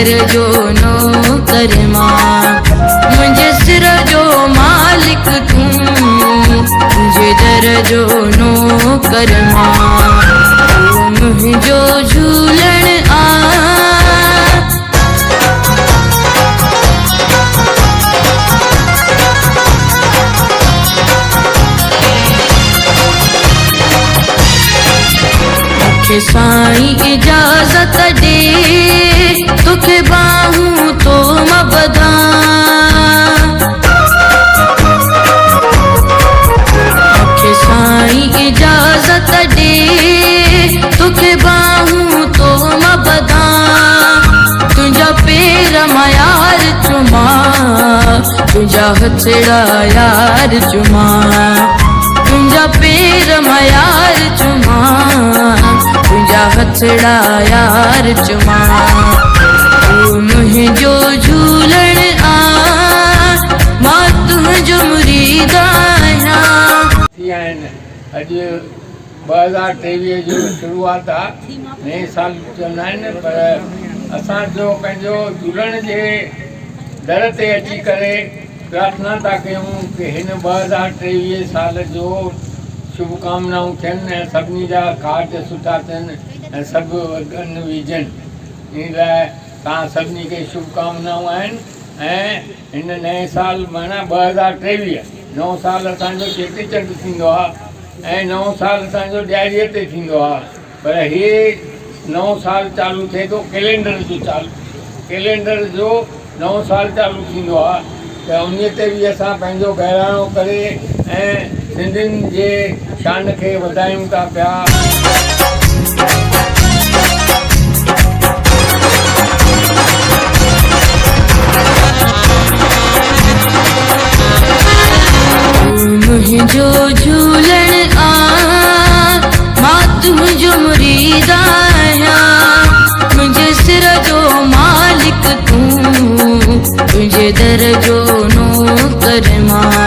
दर जो नौकर मां, मुझे सिर जो मालिक तू, मुझे दर जो नौकर मां, तू मुझो झूलण आ। साईं इजाजत दे तुखे बाहूं तो मबदा, साईं इजाजत दे तुखे बाहूं तो मबदा, तुझा पैर मायार चुमा, तुझा हथड़ा यार चुमा, तुझा पैर मायार चुमा, तुझा हथड़ा यार चुमा, तू मुझो झूलण आ, मां तुझो मुरीद आहियां। अॼु 2023 जो शुरूआत आहे, नए साल चवंदा आहिनि, पर असांजो पंहिंजो झूलण जे दर ते अची करे प्रार्थना था कयूं कि हिन 2023 साल जो शुभकामनाऊं थियनि ऐं सभिनी जा कार्ज सुठा थियनि ऐं सभु अॻनि विझनि। इन लाइ तव्हां सभिनी खे शुभकामनाऊं आहिनि। ऐं हिन नए साल माना 2023 नओं साल असांजो चेटीचंड थींदो आहे ऐं नओं साल असांजो ॾियारीअ ते थींदो आहे, पर इहे नओं साल चालू थिए थो कैलेंडर जो नओं साल चालू थींदो आहे, त उन ते बि असां पंहिंजो बहिराणो करे ऐं सिंधियुनि जे शान खे वधायूं था पिया। मुझो झूलण आ, मां तुझो मुरीद आहियां, मुझे सिर जो मालिक तू, तुझे दर जो नौकर मां।